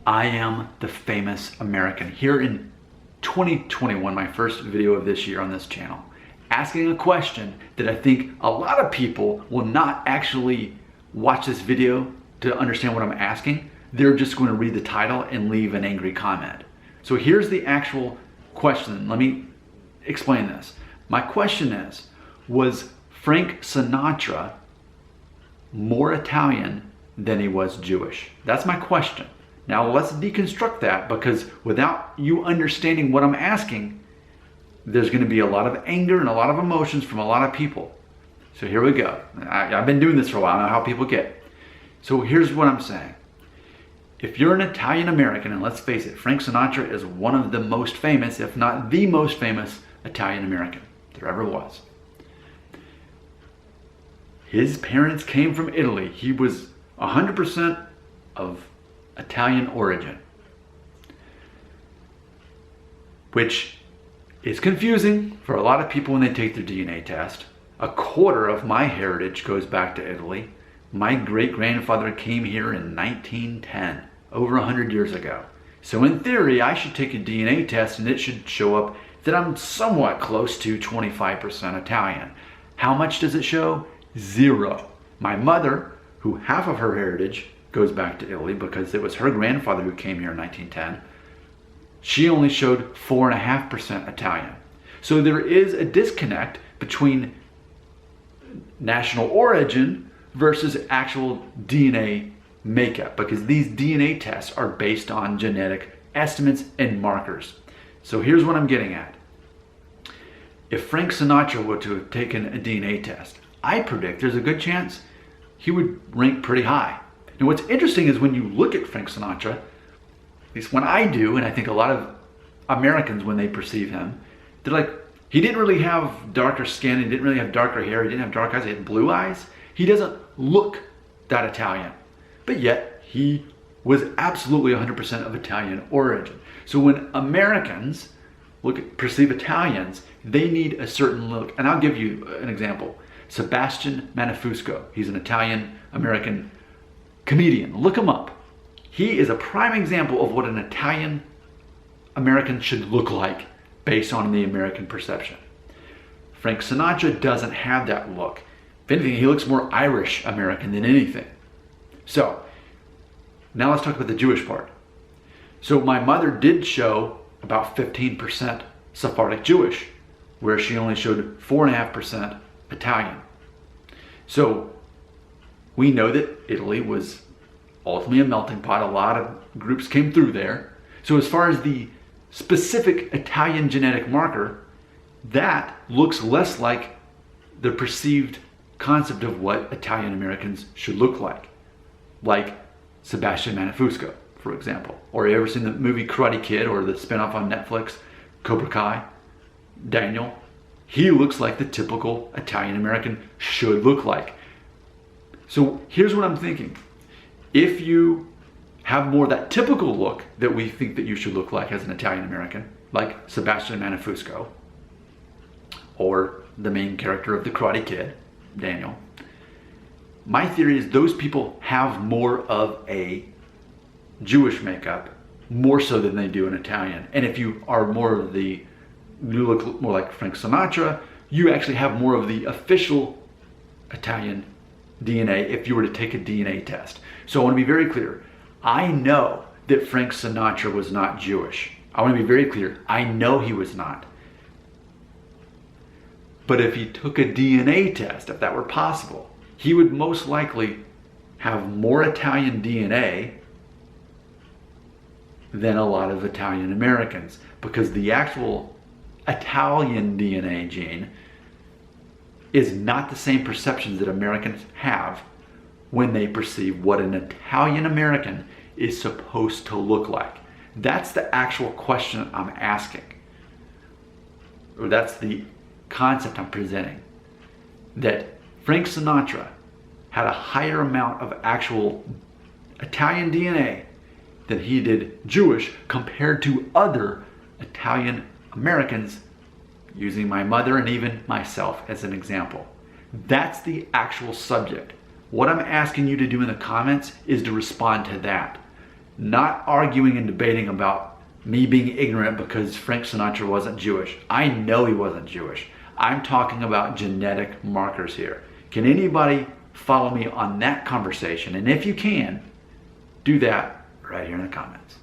I am the famous American here in 2021, my first video of this year on this channel, asking a question that I think a lot of people will not actually watch this video to understand what I'm asking. They're just going to read the title and leave an angry comment. So here's the actual question. Let me explain this. My question is, was Frank Sinatra more Italian than he was Jewish? That's my question. Now let's deconstruct that, because without you understanding what I'm asking, there's going to be a lot of anger and a lot of emotions from a lot of people. So here we go. I've been doing this for a while. I know how people get. So here's what I'm saying. If you're an Italian American, and let's face it, Frank Sinatra is one of the most famous, if not the most famous Italian American there ever was. His parents came from Italy. He was 100% of Italian origin, which is confusing for a lot of people when they take their DNA test. A quarter of my heritage goes back to Italy. My great-grandfather came here in 1910, over 100 years ago. So in theory, I should take a DNA test and it should show up that I'm somewhat close to 25% Italian. How much does it show? 0. My mother, who half of her heritage goes back to Italy because it was her grandfather who came here in 1910, she only showed 4.5% Italian. So there is a disconnect between national origin versus actual DNA makeup, because these DNA tests are based on genetic estimates and markers. So here's what I'm getting at. If Frank Sinatra were to have taken a DNA test, I predict there's a good chance he would rank pretty high. And what's interesting is when you look at Frank Sinatra, at least when I do, and I think a lot of Americans when they perceive him, they're like, he didn't really have darker skin, he didn't really have darker hair, he didn't have dark eyes, he had blue eyes. He doesn't look that Italian, but yet he was absolutely 100% of Italian origin. So when Americans perceive Italians, they need a certain look. And I'll give you an example. Sebastian Manifusco, he's an Italian-American comedian. Look him up. He is a prime example of what an Italian American should look like based on the American perception. Frank Sinatra doesn't have that look. If anything, he looks more Irish American than anything. So now let's talk about the Jewish part. So my mother did show about 15% Sephardic Jewish, where she only showed 4.5% Italian. So we know that Italy was ultimately a melting pot. A lot of groups came through there. So as far as the specific Italian genetic marker, that looks less like the perceived concept of what Italian Americans should look like Sebastian Manifusco, for example. Or you ever seen the movie Karate Kid or the spinoff on Netflix, Cobra Kai? Daniel, he looks like the typical Italian American should look like. So here's what I'm thinking. If you have more of that typical look that we think that you should look like as an Italian American, like Sebastian Manifusco, or the main character of the Karate Kid, Daniel, my theory is those people have more of a Jewish makeup, more so than they do an Italian. And if you are you look more like Frank Sinatra, you actually have more of the official Italian DNA if you were to take a DNA test. So I want to be very clear. I know that Frank Sinatra was not Jewish. I want to be very clear. I know he was not. But if he took a DNA test, if that were possible, he would most likely have more Italian DNA than a lot of Italian Americans, because the actual Italian DNA gene is not the same perceptions that Americans have when they perceive what an Italian American is supposed to look like. That's the actual question I'm asking, or that's the concept I'm presenting, that Frank Sinatra had a higher amount of actual Italian DNA than he did Jewish compared to other Italian Americans, using my mother and even myself as an example. That's the actual subject. What I'm asking you to do in the comments is to respond to that. not arguing and debating about me being ignorant because Frank Sinatra wasn't Jewish. I know he wasn't Jewish. I'm talking about genetic markers here. Can anybody follow me on that conversation? And if you can, do that right here in the comments.